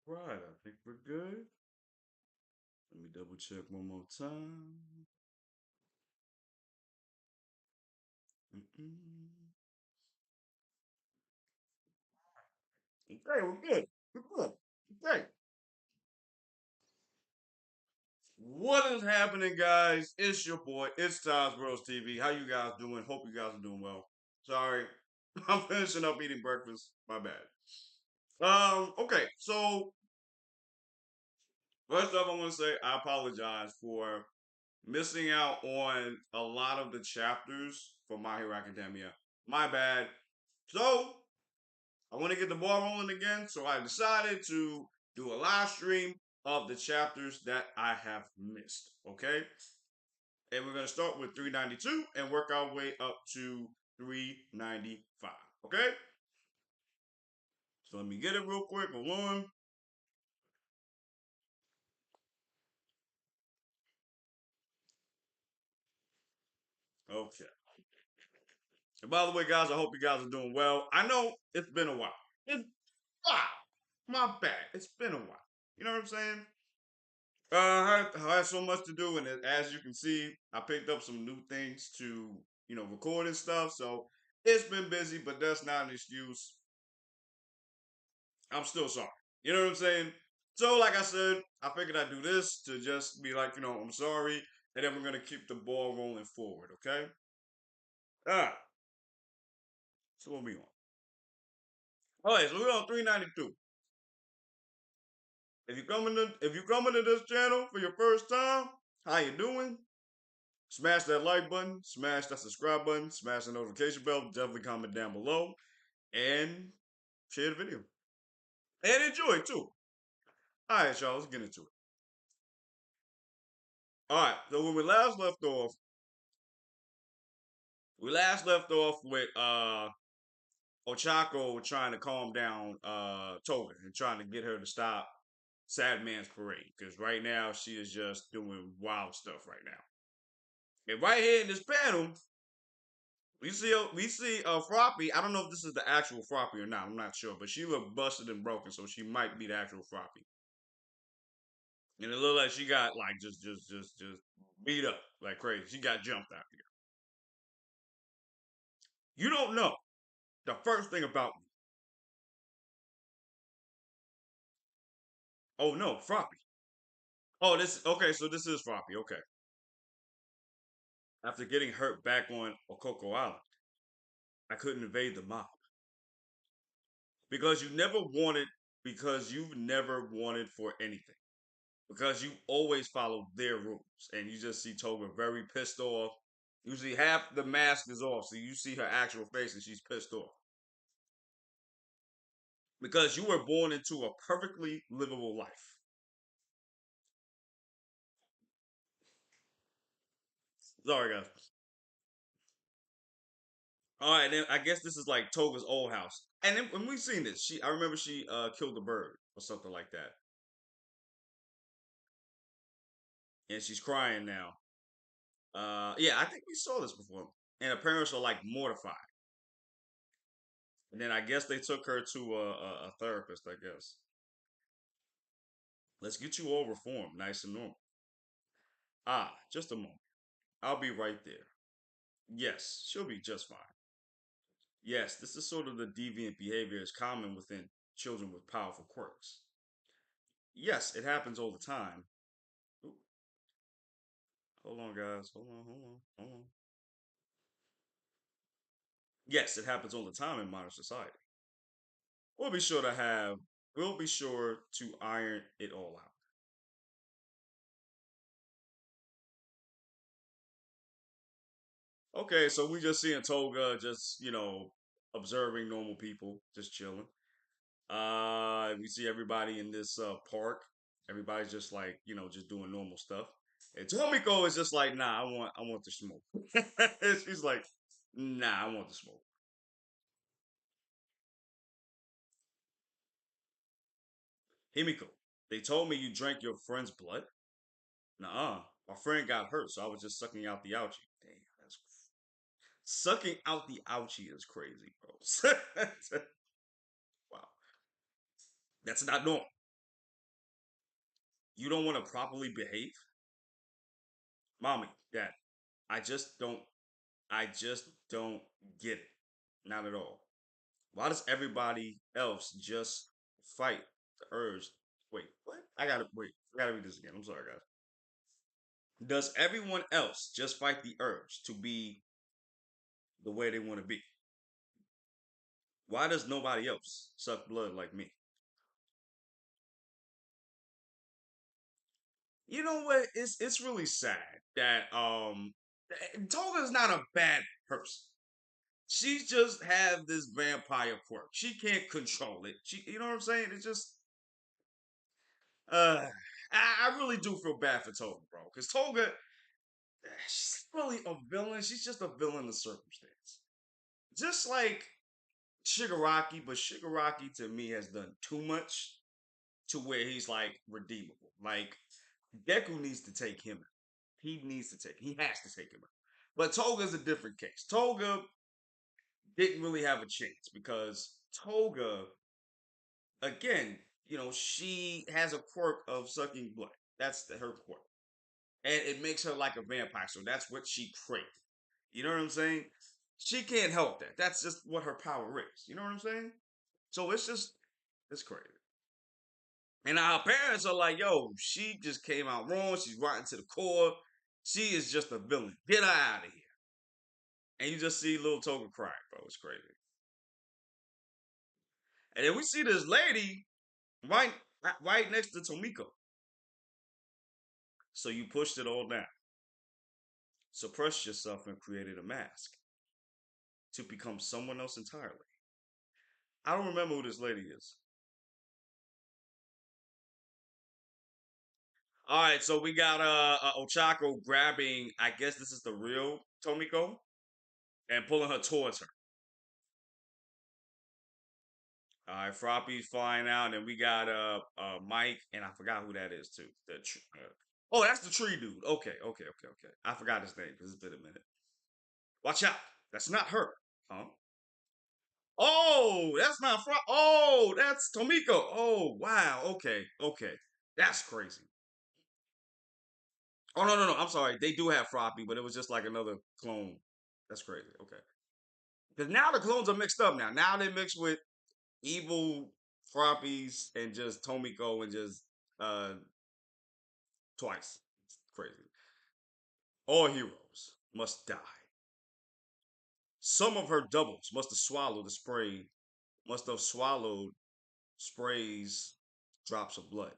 Right, I think we're good. Let me double check one more time. Mm-mm. Okay, we're good. We're good. Okay. What is happening, guys? It's your boy. It's tais.worldtv. How you guys doing? Hope you guys are doing well. Sorry, I'm finishing up eating breakfast. My bad. Okay. So first off, I want to say I apologize for missing out on a lot of the chapters for My Hero Academia. My bad. So I want to get the ball rolling again, so I decided to do a live stream of the chapters that I have missed. Okay, and we're gonna start with 392 and work our way up to 395. Okay, so let me get it real quick. Hold on. Okay. And by the way, guys, I hope you guys are doing well. I know it's been a while. It's wow, my bad. It's been a while. You know what I'm saying? I had so much to do, and as you can see, I picked up some new things to, record and stuff. So it's been busy, but that's not an excuse. I'm still sorry. You know what I'm saying? So, like I said, I figured I'd do this to just be like, I'm sorry, and then we're gonna keep the ball rolling forward. Okay? All right. So what we on? All right. So we're on 392. If you coming to this channel for your first time, how you doing? Smash that like button, smash that subscribe button, smash the notification bell, definitely comment down below, and share the video. And enjoy it too. Alright, y'all, let's get into it. Alright, so when we last left off with Ochako trying to calm down Toga and trying to get her to stop Sad Man's parade. Because right now she is just doing wild stuff right now. And right here in this panel, we see Froppy. I don't know if this is the actual Froppy or not. I'm not sure, but she looked busted and broken, so she might be the actual Froppy. And it looked like she got like just beat up like crazy. She got jumped out here. You don't know the first thing about me. Oh no, Froppy. Oh, this okay. So this is Froppy. Okay. After getting hurt back on Okoko Island, I couldn't evade the mob because you never wanted because you've never wanted for anything. Because you always follow their rules. And you just see Toga very pissed off. Usually half the mask is off, so you see her actual face and she's pissed off. Because you were born into a perfectly livable life. Sorry, guys. All right, then I guess this is like Toga's old house. And then when we seen this, I remember she killed a bird or something like that. And she's crying now. Yeah, I think we saw this before. And her parents are like mortified. And then I guess they took her to a therapist, I guess. Let's get you all reformed, nice and normal. Ah, just a moment. I'll be right there. Yes, she'll be just fine. Yes, this is sort of the deviant behavior is common within children with powerful quirks. Yes, it happens all the time. Ooh, hold on, guys. Hold on. Yes, it happens all the time in modern society. We'll be sure to have, we'll be sure to iron it all out. Okay, so we just seeing Toga just, observing normal people, just chilling. We see everybody in this park. Everybody's just like, just doing normal stuff. And Tomiko is just like, nah, I want the smoke. She's like, nah, I want the smoke. Himiko, they told me you drank your friend's blood. Nuh-uh. My friend got hurt, so I was just sucking out the ouchie. Damn, sucking out the ouchie is crazy, bro. Wow, that's not normal. You don't want to properly behave? Mommy, dad, I just don't I just don't get it. Not at all. Why does everybody else just fight the urge? Wait, what? I gotta read this again. I'm sorry, guys. Does everyone else just fight the urge to be the way they want to be? Why does nobody else suck blood like me? You know what? It's really sad that Toga's not a bad person. She just have this vampire quirk. She can't control it. You know what I'm saying? It's just uh I really do feel bad for Toga, bro. Because Toga, she's really a villain. She's just a villain of circumstance. Just like Shigaraki, but Shigaraki to me has done too much to where he's like redeemable. Like Deku needs to take him out. He has to take him out. But Toga's a different case. Toga didn't really have a chance because Toga, again, she has a quirk of sucking blood. Her quirk. And it makes her like a vampire. So that's what she craved. You know what I'm saying? She can't help that. That's just what her power is. You know what I'm saying? So it's crazy. And our parents are like, yo, she just came out wrong. She's rotten to the core. She is just a villain. Get her out of here. And you just see little Toga crying, bro. It's crazy. And then we see this lady right, right next to Tomiko. So you pushed it all down, suppressed yourself, and created a mask to become someone else entirely. I don't remember who this lady is. All right, so we got Ochako grabbing. I guess this is the real Tomiko and pulling her towards her. All right, Froppy's flying out, and we got Mike, and I forgot who that is too. Oh, that's the tree dude. Okay. I forgot his name because it's been a minute. Watch out, that's not her, huh? Oh, that's not Fro. Oh, that's Tomiko. Oh, wow. Okay, that's crazy. Oh no. I'm sorry. They do have Froppy, but it was just like another clone. That's crazy. Okay, because now the clones are mixed up. Now they mixed with evil Frappies and just Tomiko and just uh twice. It's crazy. All heroes must die. Some of her doubles must have swallowed sprays drops of blood.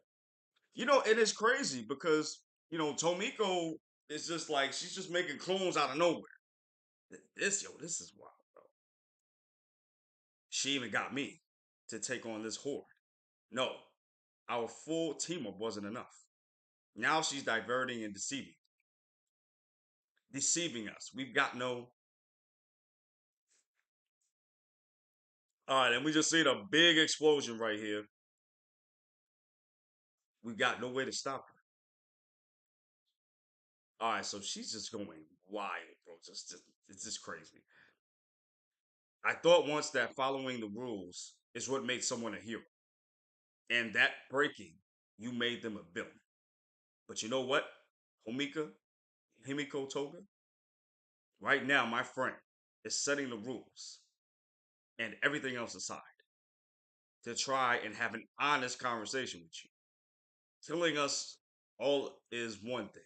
And it's crazy because, Tomiko is just like she's just making clones out of nowhere. This is wild, bro. She even got me to take on this horde. No, our full team up wasn't enough. Now she's diverting and deceiving us. We've got no. All right, and we just seen a big explosion right here. We've got no way to stop her. All right, so she's just going wild, bro. It's just crazy. I thought once that following the rules is what made someone a hero, and that breaking, you made them a villain. But you know what, Homika, Himiko Toga? Right now, my friend is setting the rules and everything else aside to try and have an honest conversation with you. Killing us all is one thing,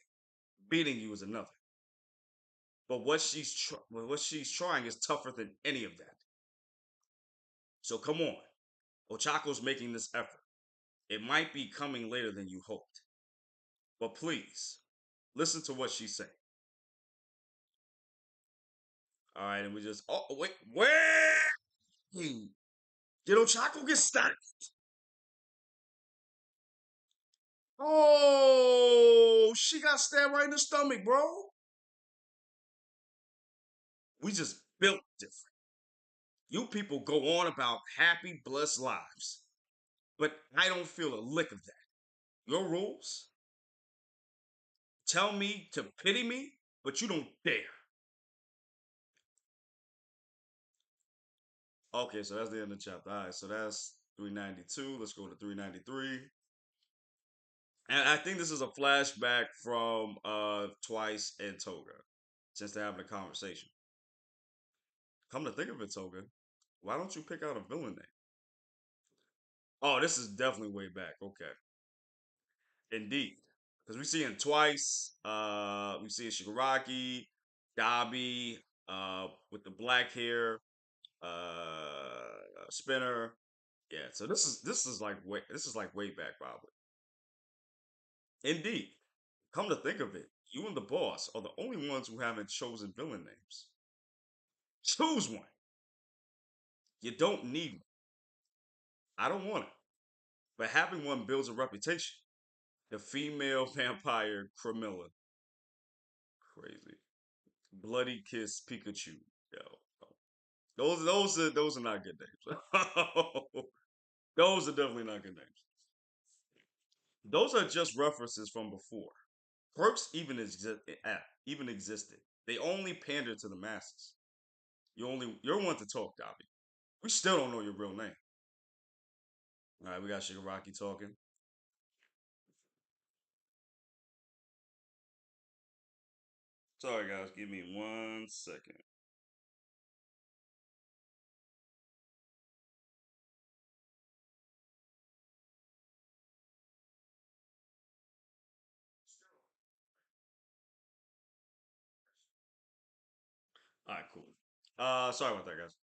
beating you is another. But what she's trying is tougher than any of that. So come on, Ochako's making this effort. It might be coming later than you hoped, but please listen to what she's saying. All right, and we just wait. Did Ochako get stacked? Oh, she got stabbed right in the stomach, bro. We just built different. You people go on about happy, blessed lives, but I don't feel a lick of that. Your rules tell me to pity me, but you don't dare. Okay, so that's the end of the chapter. All right, so that's 392. Let's go to 393. And I think this is a flashback from Twice and Toga, since they're having a conversation. Come to think of it, Toga, why don't you pick out a villain name? Oh, this is definitely way back. Okay, indeed, because we see him twice. We see Shigaraki, Dabi, with the black hair, Spinner. Yeah, so this is like way back, probably. Indeed, come to think of it, you and the boss are the only ones who haven't chosen villain names. Choose one. You don't need one. I don't want it, but having one builds a reputation. The female vampire Camilla, crazy. Bloody Kiss Pikachu. Yo, those are not good names. Those are definitely not good names. Those are just references from before. Perks even existed. They only pander to the masses. You're one to talk, Dobby. We still don't know your real name. All right, we got Shigaraki talking. Sorry, guys. Give me 1 second. All right, cool. Sorry about that, guys.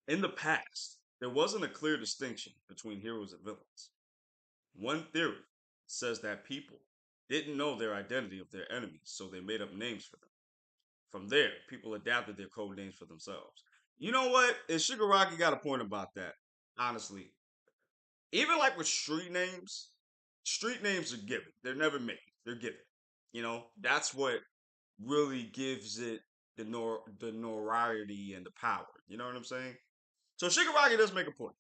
In the past, there wasn't a clear distinction between heroes and villains. One theory says that people didn't know their identity of their enemies, so they made up names for them. From there, people adapted their code names for themselves. You know what? And Shigaraki got a point about that. Honestly, even like with street names are given. They're never made. They're given. That's what really gives it the notoriety and the power. You know what I'm saying? So Shigaraki does make a point.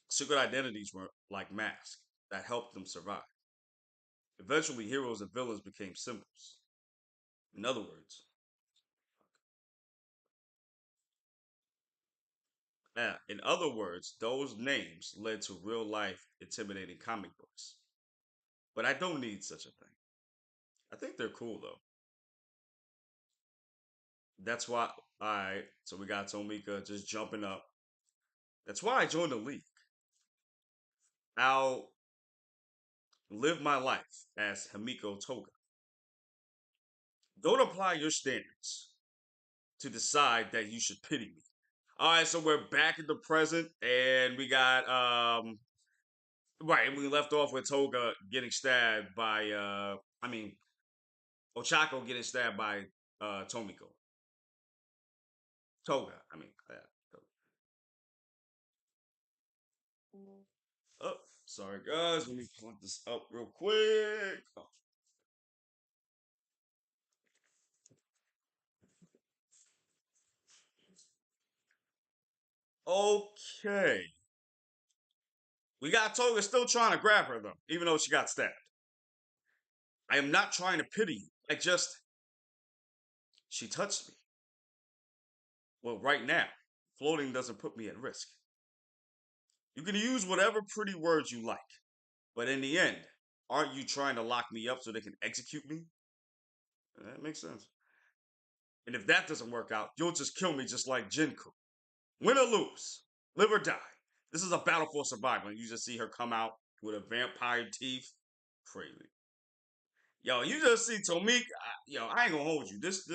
Secret identities were like masks that helped them survive. Eventually, heroes and villains became symbols. In other words, those names led to real life intimidating comic books. But I don't need such a thing. I think they're cool though. That's why. All right, so we got Tomika just jumping up. That's why I joined the league. I'll live my life as Himiko Toga. Don't apply your standards to decide that you should pity me. All right, so we're back in the present, and we got right, and we left off with Toga getting stabbed by I mean Ochako getting stabbed by Tomiko. Toga, I mean yeah. Oh, sorry guys, let me plug this up real quick. Okay. We got Toga still trying to grab her though, even though she got stabbed. I am not trying to pity you. She touched me. Well, right now, floating doesn't put me at risk. You can use whatever pretty words you like, but in the end, aren't you trying to lock me up so they can execute me? That makes sense. And if that doesn't work out, you'll just kill me just like Jinku. Win or lose, live or die. This is a battle for survival. And you just see her come out with a vampire teeth. Crazy. Yo, you just see Tomik. Yo, I ain't gonna hold you. This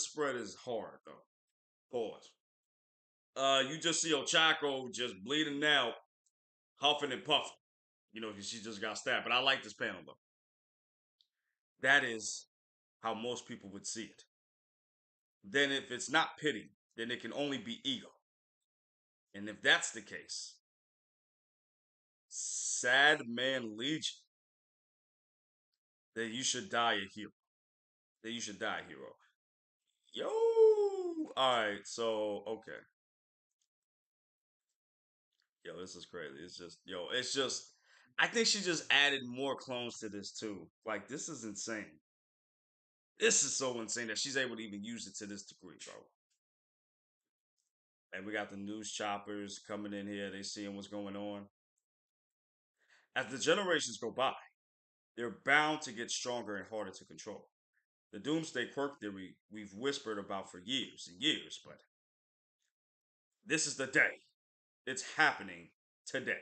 spread is hard though. Pause. You just see Ochako just bleeding out, huffing and puffing. She just got stabbed. But I like this panel though. That is how most people would see it. Then if it's not pity, then it can only be ego. And if that's the case, sad man legion, then you should die a hero. Then you should die a hero. Yo, all right. So okay, yo, this is crazy. It's just. I think she just added more clones to this too. Like this is insane. This is so insane that she's able to even use it to this degree, bro. And we got the news choppers coming in here. They seeing what's going on. As the generations go by, they're bound to get stronger and harder to control. The doomsday quirk theory we've whispered about for years and years, but this is the day. It's happening today.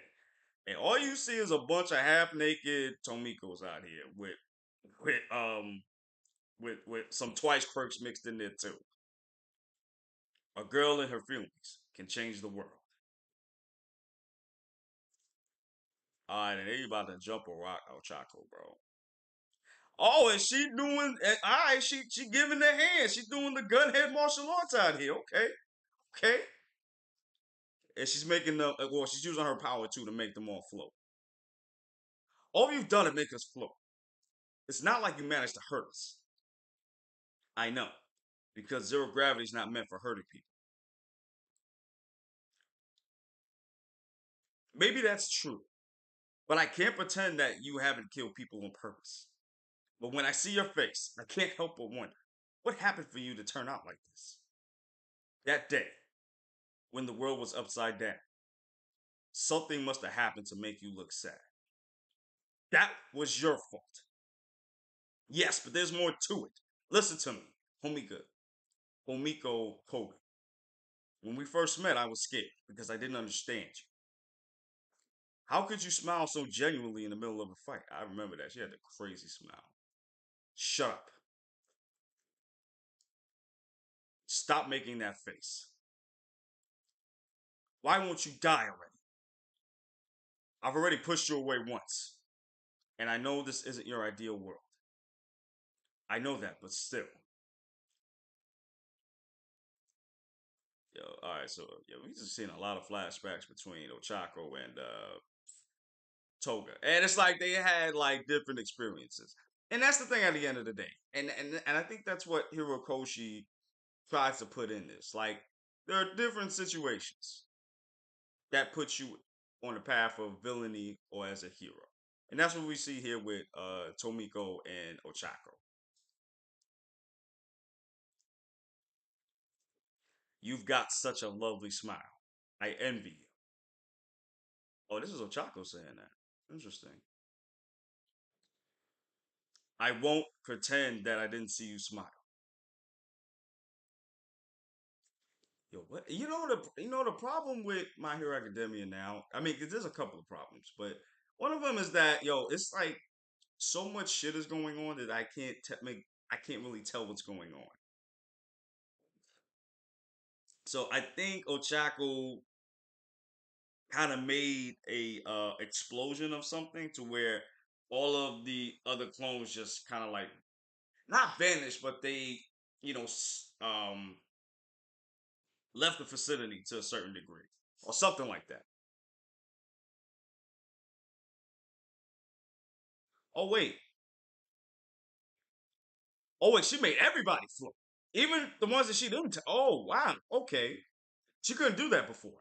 And all you see is a bunch of half naked Tomikos out here with um with some twice quirks mixed in there too. A girl and her feelings can change the world. Alright, and they about to jump a rock out Chaco, bro. Oh, and she doing alright, she giving the hand. She's doing the gunhead martial arts out here. Okay. Okay. And she's making them well, she's using her power too to make them all float. All you've done is make us float. It's not like you managed to hurt us. I know. Because zero gravity is not meant for hurting people. Maybe that's true. But I can't pretend that you haven't killed people on purpose. But when I see your face, I can't help but wonder what happened for you to turn out like this? That day, when the world was upside down, something must have happened to make you look sad. That was your fault. Yes, but there's more to it. Listen to me, Homiko Koga. When we first met, I was scared because I didn't understand you. How could you smile so genuinely in the middle of a fight? I remember that. She had a crazy smile. Shut up. Stop making that face. Why won't you die already? I've already pushed you away once. And I know this isn't your ideal world. I know that, but still. Yo, alright, so yeah, we just seen a lot of flashbacks between Ochako and Toga. And it's like they had like different experiences. And that's the thing at the end of the day. And I think that's what Hirokoshi tries to put in this. Like, there are different situations that put you on the path of villainy or as a hero. And that's what we see here with Tomiko and Ochako. You've got such a lovely smile. I envy you. Oh, this is Ochako saying that. Interesting. I won't pretend that I didn't see you smile. Yo, what? The problem with My Hero Academia now. I mean, there's a couple of problems, but one of them is that it's like so much shit is going on that I can't really tell what's going on. So I think Ochako kind of made a explosion of something to where all of the other clones just kind of like not vanished, but they you know left the vicinity to a certain degree or something like that. Oh wait, oh wait, she made everybody float, even the ones that she didn't. Oh wow, okay, she couldn't do that before.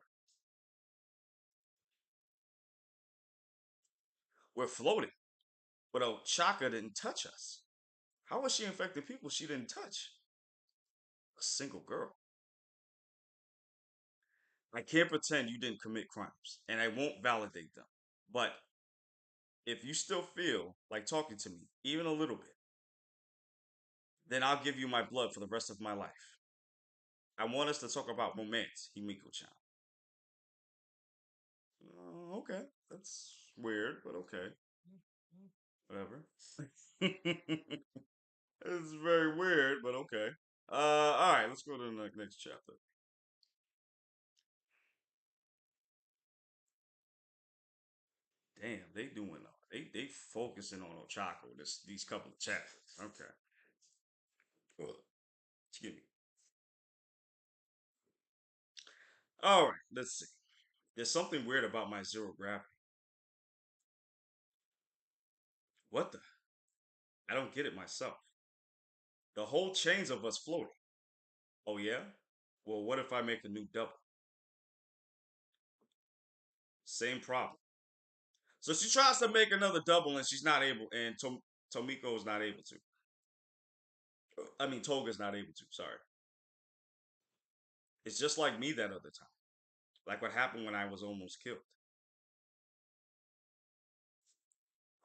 We're floating, but Ochaka didn't touch us. How was she infecting people she didn't touch? A single girl. I can't pretend you didn't commit crimes, and I won't validate them. But if you still feel like talking to me, even a little bit, then I'll give you my blood for the rest of my life. I want us to talk about romance, Himiko-chan. Okay, that's weird, but okay, whatever. It's very weird, but okay. All right, let's go to the next chapter. Damn, they doing they focusing on Ochako these couple of chapters. Okay, well, excuse me. All right, let's see. There's something weird about my zero gravity. What the? I don't get it myself. The whole chain's of us floating. Oh yeah? Well, what if I make a new double? Same problem. So she tries to make another double and she's not able, and Tomiko is not able to. I mean, Toga's not able to. Sorry. It's just like me that other time. Like what happened when I was almost killed.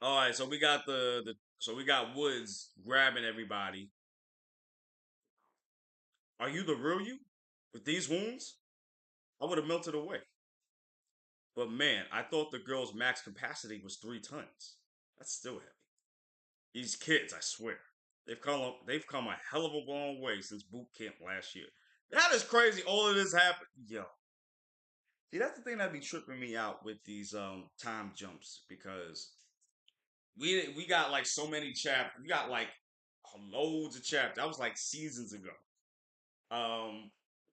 All right, so we got so we got Woods grabbing everybody. Are you the real you? With these wounds, I would have melted away. But man, I thought the girl's max capacity was 3 tons. That's still heavy. These kids, I swear, they've come a hell of a long way since boot camp last year. That is crazy. All of this happened, yo. See, that's the thing that be tripping me out with these time jumps because we got like so many chapters. We got like loads of chapters. That was like seasons ago. Um,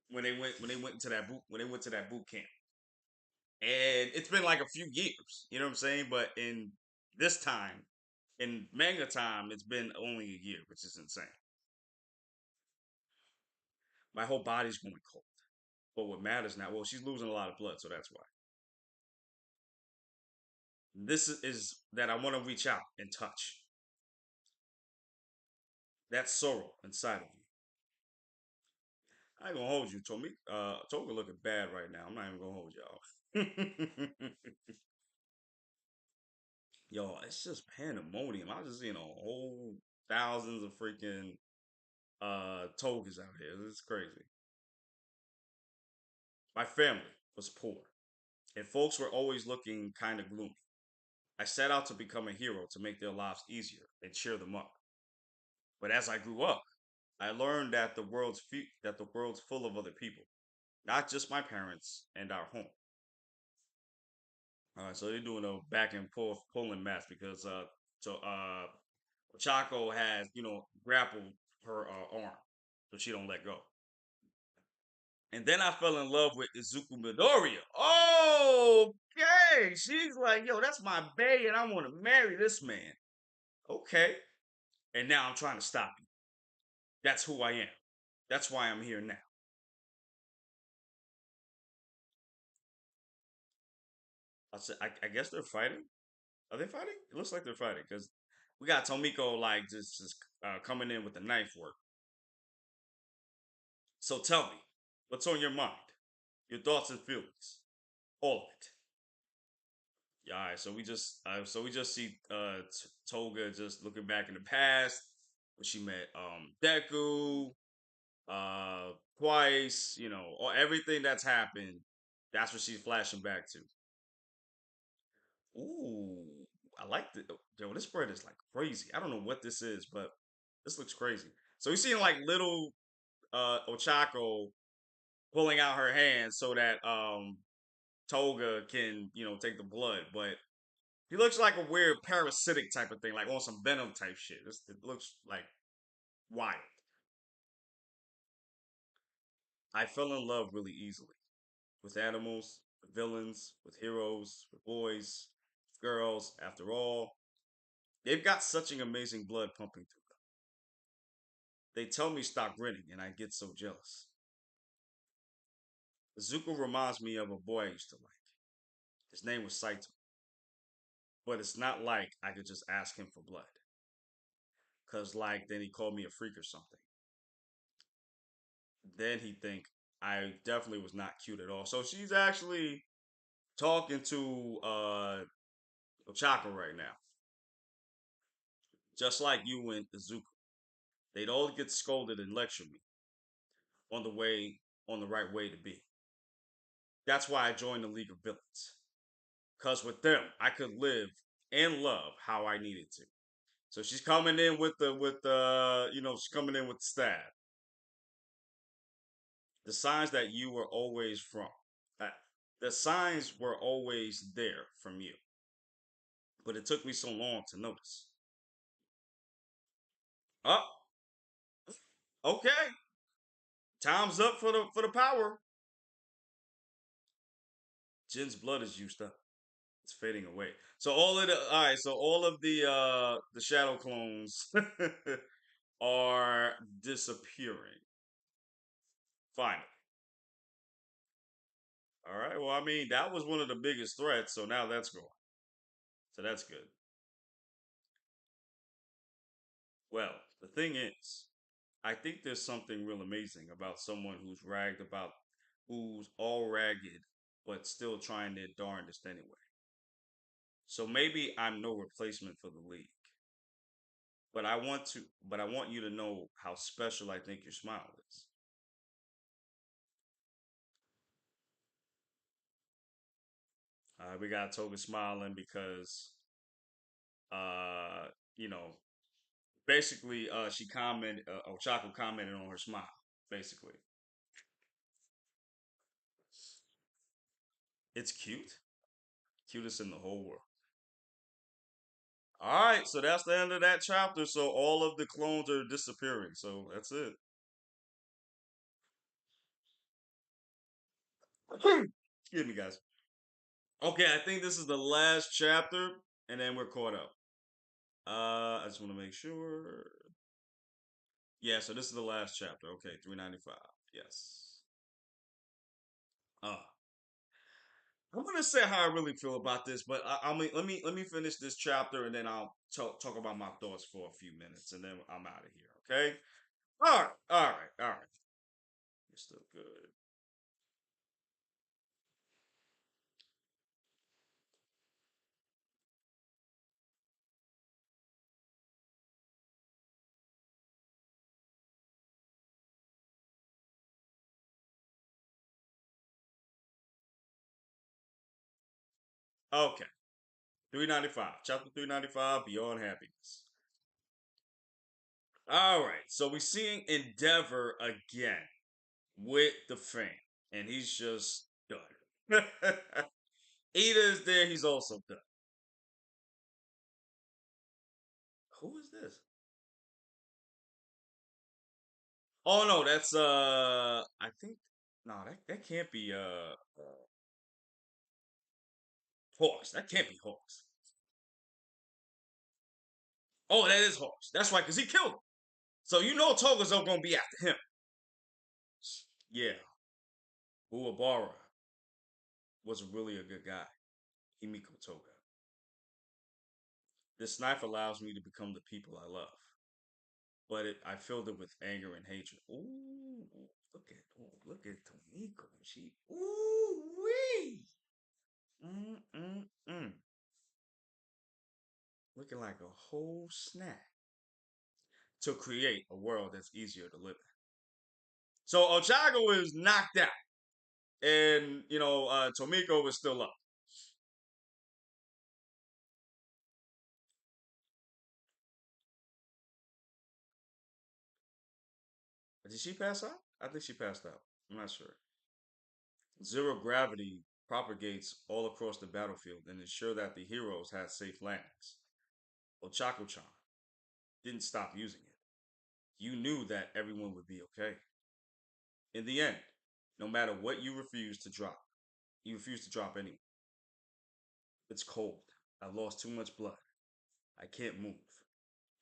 when they went into that boot camp, and it's been like a few years. You know what I'm saying? But in this time, in manga time, it's been only a year, which is insane. My whole body's going cold. But what matters now? Well, she's losing a lot of blood, so that's why. This is that I want to reach out and touch. That sorrow inside of you. I ain't gonna hold you, Tommy. Toga looking bad right now. I'm not even gonna hold y'all. Yo, it's just pandemonium. I was just seeing a whole thousands of freaking togas out here. It's crazy. My family was poor, and folks were always looking kind of gloomy. I set out to become a hero to make their lives easier and cheer them up. But as I grew up, I learned that the world's full of other people, not just my parents and our home. All right, so they're doing a back and forth pulling match because so Chaco has grappled her arm, so she don't let go. And then I fell in love with Izuku Midoriya. Okay, she's like, yo, that's my bae, and I want to marry this man. Okay, and now I'm trying to stop you. That's who I am. That's why I'm here now. I guess they're fighting. Are they fighting? It looks like they're fighting because we got Tomiko like just coming in with the knife work. So tell me, what's on your mind? Your thoughts and feelings, all of it. Yeah, all right. So we just see Toga just looking back in the past when she met Deku twice. Everything that's happened. That's what she's flashing back to. Ooh, I like it. Yo, this spread is like crazy. I don't know what this is, but this looks crazy. So we seeing like little Ochako pulling out her hand so that Toga can, take the blood, but he looks like a weird parasitic type of thing, like on some venom type shit. It looks like wild. I fell in love really easily with animals, with villains, with heroes, with boys, with girls. After all, they've got such an amazing blood pumping through them. They tell me stop grinning, and I get so jealous. Zuko reminds me of a boy I used to like. His name was Saito, but it's not like I could just ask him for blood, cause like then he called me a freak or something. Then he'd think I definitely was not cute at all. So she's actually talking to Ochako right now, just like you and Izuku. They'd all get scolded and lecture me on the way on the right way to be. That's why I joined the League of Villains. Cause with them, I could live and love how I needed to. So she's coming in with she's coming in with the stab. The signs that you were always from. Uh, the signs were always there from you, but it took me so long to notice. Oh, okay. Time's up for the power. Jin's blood is used up. It's fading away. So all right. So all of the shadow clones are disappearing. Finally. All right. Well, I mean that was one of the biggest threats. So now that's gone. So that's good. Well, the thing is, I think there's something real amazing about someone who's all ragged, but still trying their darndest anyway. So maybe I'm no replacement for the league. But I want you to know how special I think your smile is. We got Toga smiling because, uh, you know, basically, she commented, Ochako commented on her smile. Basically, it's cute, cutest in the whole world. All right, so that's the end of that chapter. So all of the clones are disappearing. So that's it. Excuse me, guys. Okay, I think this is the last chapter, and then we're caught up. I just want to make sure. Yeah, so this is the last chapter. Okay, 395. Yes. Uh, I'm gonna say how I really feel about this, but I mean, let me finish this chapter, and then I'll talk about my thoughts for a few minutes, and then I'm out of here. Okay. All right. All right. All right. You're still good. Okay. 395. Chapter 395. Beyond happiness. All right. So we're seeing Endeavor again with the fan, and he's just done. Ida is there. He's also done. Who is this? Oh no, that's I think no, that can't be Hawks. That can't be Hawks. Oh, that is Hawks. That's right, because he killed him. So you know Toga's gonna be after him. Yeah. Uabara was really a good guy. Himiko Toga. This knife allows me to become the people I love. But I filled it with anger and hatred. Ooh, look at Tomiko. She ooh wee. Mm. Looking like a whole snack to create a world that's easier to live in. So Ochago is knocked out, and Tomiko is still up. Did she pass out? I think she passed out. I'm not sure. Zero gravity propagates all across the battlefield and ensure that the heroes had safe landings. Ochako-chan didn't stop using it. You knew that everyone would be okay. In the end, no matter what you refuse to drop anyone. It's cold. I lost too much blood. I can't move.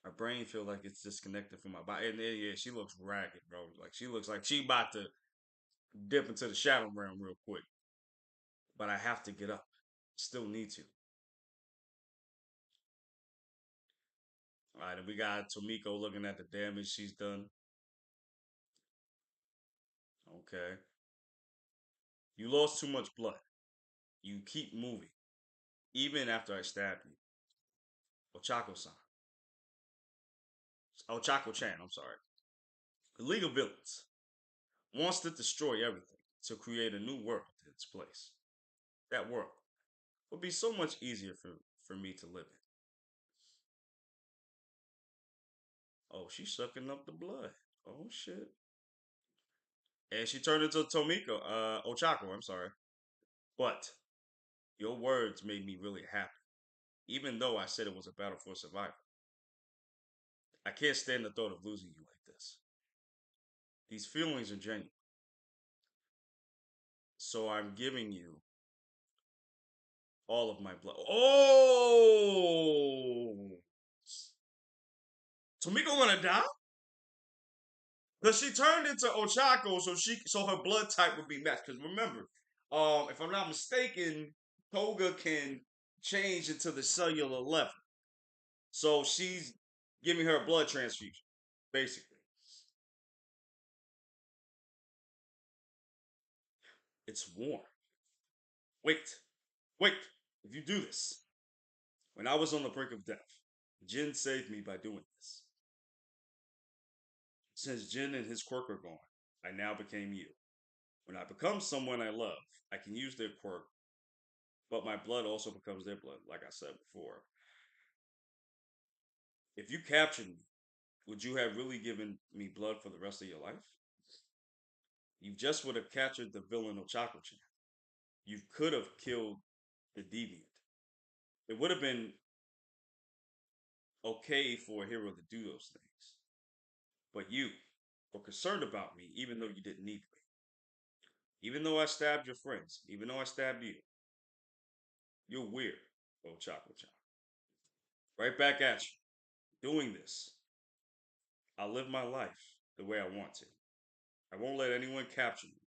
My brain feels like it's disconnected from my body. And yeah, she looks ragged, bro. Like she looks like she about to dip into the shadow realm real quick. But I have to get up. Still need to. All right, and we got Tomiko looking at the damage she's done. Okay. You lost too much blood. You keep moving, even after I stabbed you. Ochako-san. Ochako-chan, I'm sorry. The League of Villains wants to destroy everything to create a new world in its place. That world would be so much easier for me to live in. Oh, she's sucking up the blood. Oh shit. And she turned into Tomiko, Ochako, I'm sorry. But your words made me really happy, even though I said it was a battle for survival. I can't stand the thought of losing you like this. These feelings are genuine. So I'm giving you all of my blood. Oh! Tomiko gonna die? Because she turned into Ochako, so her blood type would be matched. Because remember, if I'm not mistaken, Toga can change into the cellular level. So she's giving her a blood transfusion, basically. It's warm. Wait, wait. If you do this, When I was on the brink of death, Jin saved me by doing this. Since Jin and his quirk are gone, I now became you. When I become someone I love, I can use their quirk, but my blood also becomes their blood, like I said before. If you captured me, would you have really given me blood for the rest of your life? You just would have captured the villain Ochako-chan. You could have killed the deviant. It would have been okay for a hero to do those things. But you were concerned about me even though you didn't need me. Even though I stabbed your friends, even though I stabbed you, you're weird, Ochaco-chan. Right back at you. Doing this, I'll live my life the way I want to. I won't let anyone capture me.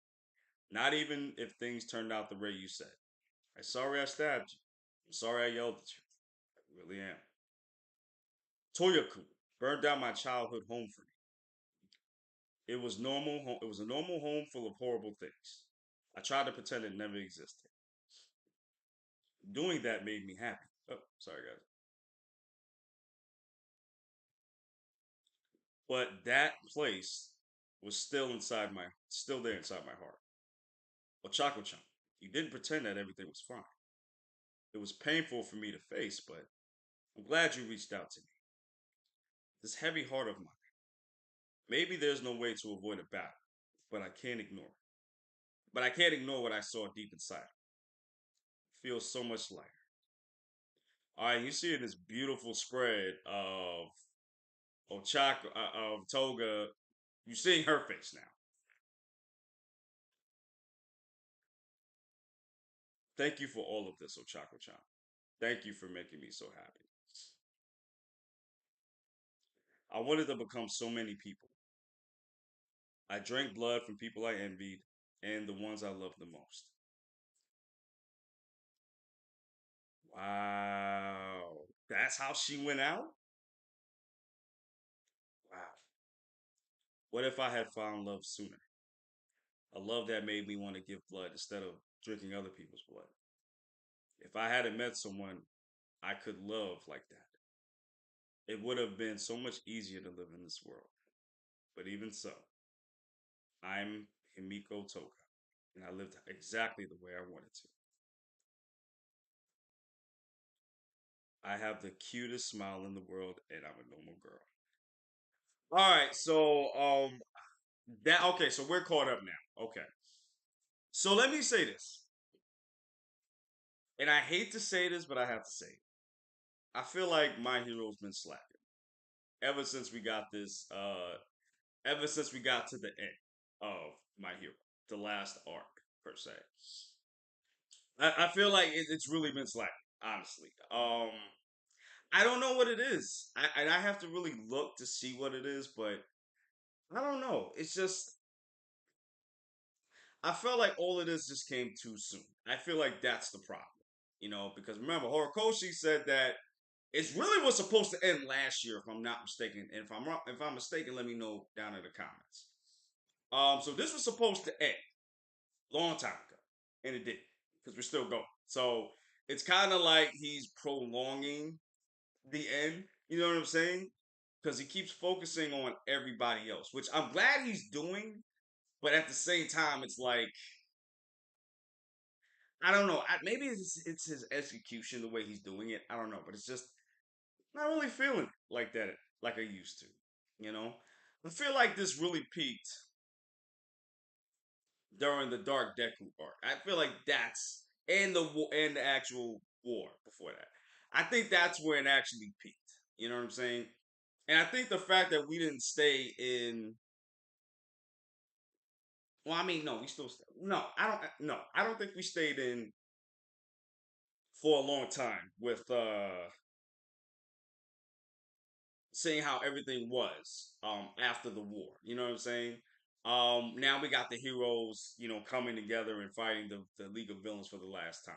Not even if things turned out the way you said. I'm sorry I stabbed you. I'm sorry I yelled at you. I really am. Toyoku burned down my childhood home for me. It was normal. It was a normal home full of horrible things. I tried to pretend it never existed. Doing that made me happy. Oh, sorry guys. But that place was still there inside my heart. Ochako-chan, you didn't pretend that everything was fine. It was painful for me to face, but I'm glad you reached out to me. This heavy heart of mine. Maybe there's no way to avoid a battle, but I can't ignore it. But I can't ignore what I saw deep inside. It feels so much lighter. All right, you see this beautiful spread of Ochako of Toga. You're seeing her face now. Thank you for all of this, Ochako-chan. Thank you for making me so happy. I wanted to become so many people. I drank blood from people I envied and the ones I loved the most. Wow. That's how she went out? Wow. What if I had found love sooner? A love that made me want to give blood instead of drinking other people's blood. If I hadn't met someone I could love like that, it would have been so much easier to live in this world. But even so, I'm Himiko Toga, and I lived exactly the way I wanted to. I have the cutest smile in the world, and I'm a normal girl. All right, so that okay, so we're caught up now. Okay, so let me say this, and I hate to say this, but I have to say it. I feel like my hero's been slacking ever since we got this. Ever since we got to the end of my hero, the last arc per se. I feel like it's really been slacking, honestly. I don't know what it is. I have to really look to see what it is, but I don't know. It's just I felt like all of this just came too soon. I feel like that's the problem, because remember Horikoshi said that it's really was supposed to end last year, if I'm not mistaken. And if I'm wrong, if I'm mistaken, let me know down in the comments. So this was supposed to end long time ago, and it did because we're still going. So it's kind of like he's prolonging the end. You know what I'm saying? Because he keeps focusing on everybody else, which I'm glad he's doing. But at the same time, it's like I don't know. Maybe it's his execution, the way he's doing it. I don't know, but it's just not really feeling like that, like I used to. You know, I feel like this really peaked during the Dark Deku arc. I feel like that's and the actual war before that. I think that's where it actually peaked. You know what I'm saying? And I think the fact that we didn't stay in. Well, I mean, no, we still stay. No, I don't. No, I don't think we stayed in for a long time with seeing how everything was after the war. You know what I'm saying? Now we got the heroes, coming together and fighting the League of Villains for the last time.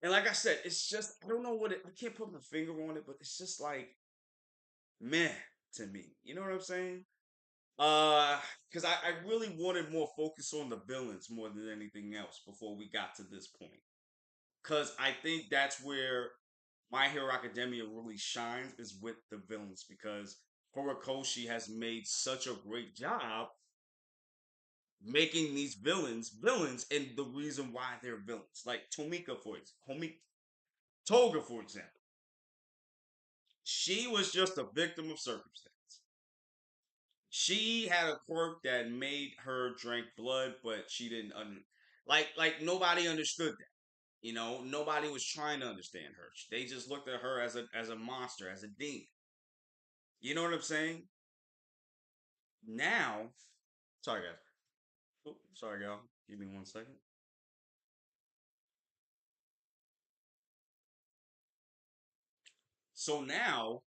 And like I said, it's just I don't know what I can't put my finger on it, but it's just like meh to me. You know what I'm saying? Because I really wanted more focus on the villains more than anything else before we got to this point. Because I think that's where My Hero Academia really shines is with the villains because Horikoshi has made such a great job making these villains and the reason why they're villains. Like Tomika, for example, Toga, for example, she was just a victim of circumstance. She had a quirk that made her drink blood, but she didn't like nobody understood that. You know, nobody was trying to understand her. They just looked at her as a monster, as a demon. You know what I'm saying? Now, sorry guys. Oh, sorry, y'all. Give me 1 second. So now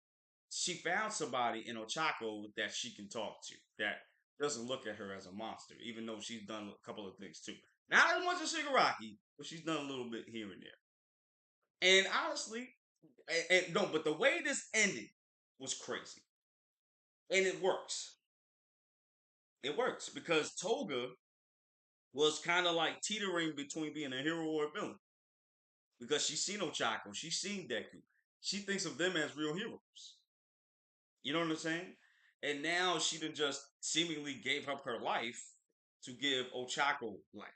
she found somebody in Ochako that she can talk to that doesn't look at her as a monster, even though she's done a couple of things too. Not as much as Shigaraki, but she's done a little bit here and there. And honestly, no, but the way this ended was crazy, and it works. It works because Toga was kind of like teetering between being a hero or a villain because she's seen Ochako, she's seen Deku, she thinks of them as real heroes. You know what I'm saying? And now she done just seemingly gave up her life to give Ochako life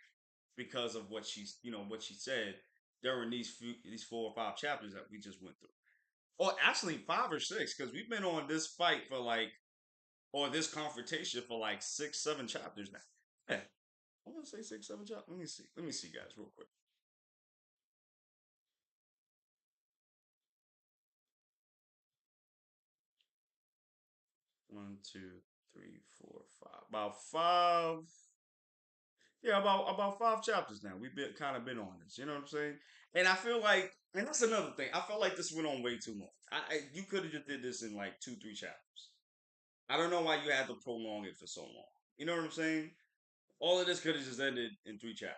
because of what she's, what she said during these 4 or 5 chapters that we just went through. Or actually 5 or 6, because we've been on this fight for like, or this confrontation for like 6, 7 chapters now. Yeah, I want to say 6, 7 chapters. Let me see. Let me see, guys, real quick. 1, 2, 3, 4, 5. About 5. Yeah, about 5 chapters now. We've been kind of been on this. You know what I'm saying? And I feel like, and that's another thing. I felt like this went on way too long. You could have just did this in like 2, 3 chapters. I don't know why you had to prolong it for so long. You know what I'm saying? All of this could have just ended in 3 chapters.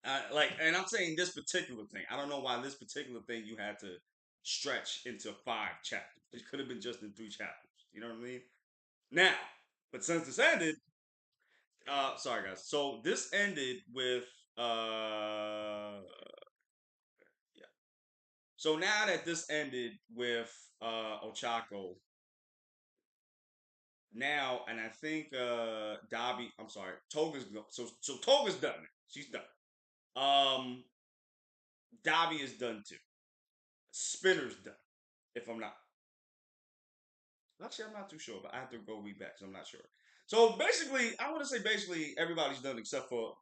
And I'm saying this particular thing. I don't know why this particular thing you had to stretch into 5 chapters. It could have been just in 3 chapters. You know what I mean? Now, but since this ended, sorry guys. So this ended with yeah. So now that this ended with Ochako, now and I think Dabi, I'm sorry, so Toga's done now. She's done. Um Dabi is done too. Spinner's done. If I'm not actually I'm not too sure, but I have to go read back, so I'm not sure. So basically, I want to say basically everybody's done except for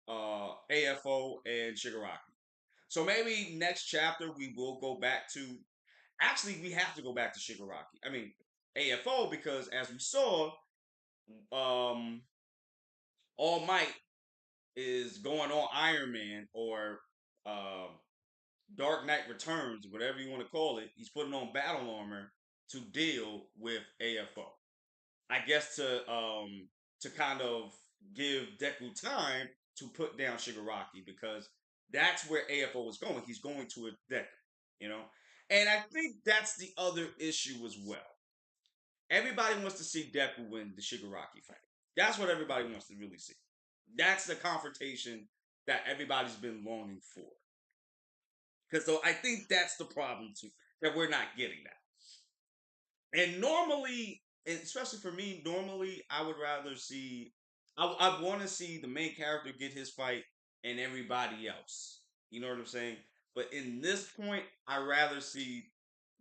AFO and Shigaraki. So maybe next chapter we will go back to. Actually, we have to go back to Shigaraki. I mean, AFO because as we saw, um, All Might is going on Iron Man or um, Dark Knight Returns, whatever you want to call it. He's putting on battle armor to deal with AFO. I guess to kind of give Deku time to put down Shigaraki because that's where AFO was going. He's going to a Deku, you know? And I think that's the other issue as well. Everybody wants to see Deku win the Shigaraki fight. That's what everybody wants to really see. That's the confrontation that everybody's been longing for. Because so I think that's the problem too, that we're not getting that. And normally, and especially for me, normally I would rather see, I want to see the main character get his fight and everybody else. You know what I'm saying? But in this point, I rather see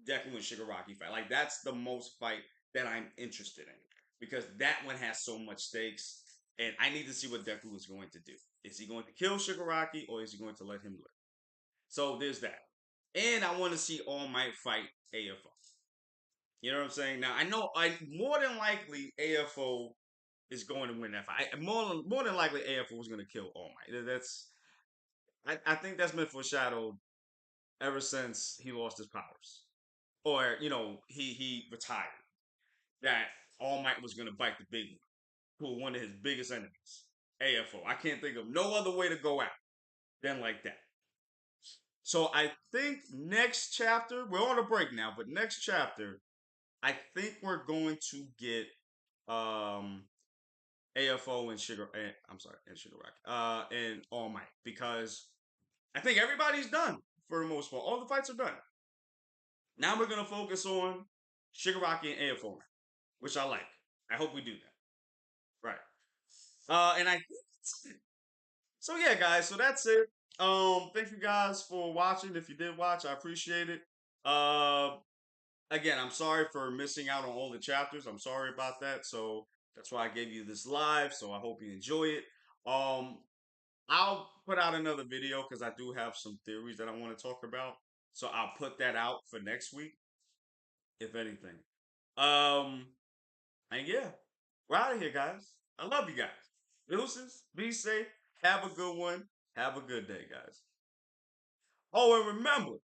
Deku and Shigaraki fight. Like that's the most fight that I'm interested in because that one has so much stakes, and I need to see what Deku is going to do. Is he going to kill Shigaraki or is he going to let him live? So there's that, and I want to see All Might fight AFO. You know what I'm saying? Now I know I more than likely AFO is going to win that fight. More than likely AFO is going to kill All Might. That's I think that's been foreshadowed ever since he lost his powers, or he retired. That All Might was going to bite the big one, who one of his biggest enemies, AFO. I can't think of no other way to go out than like that. So I think next chapter we're on a break now, but next chapter I think we're going to get um AFO and I'm sorry, and Shigaraki, and All Might because I think everybody's done. for the most part. All the fights are done. Now we're gonna focus on Shigaraki and Aoform, which I like. I hope we do that. Right. And I so yeah, guys. So that's it. Thank you guys for watching. If you did watch, I appreciate it. Again, I'm sorry for missing out on all the chapters. I'm sorry about that. So that's why I gave you this live. So I hope you enjoy it. Um, I'll put out another video because I do have some theories that I want to talk about. So I'll put that out for next week, if anything. Um, and yeah, we're out of here, guys. I love you guys. Deuces, be safe. Have a good one. Have a good day, guys. Oh, and remember,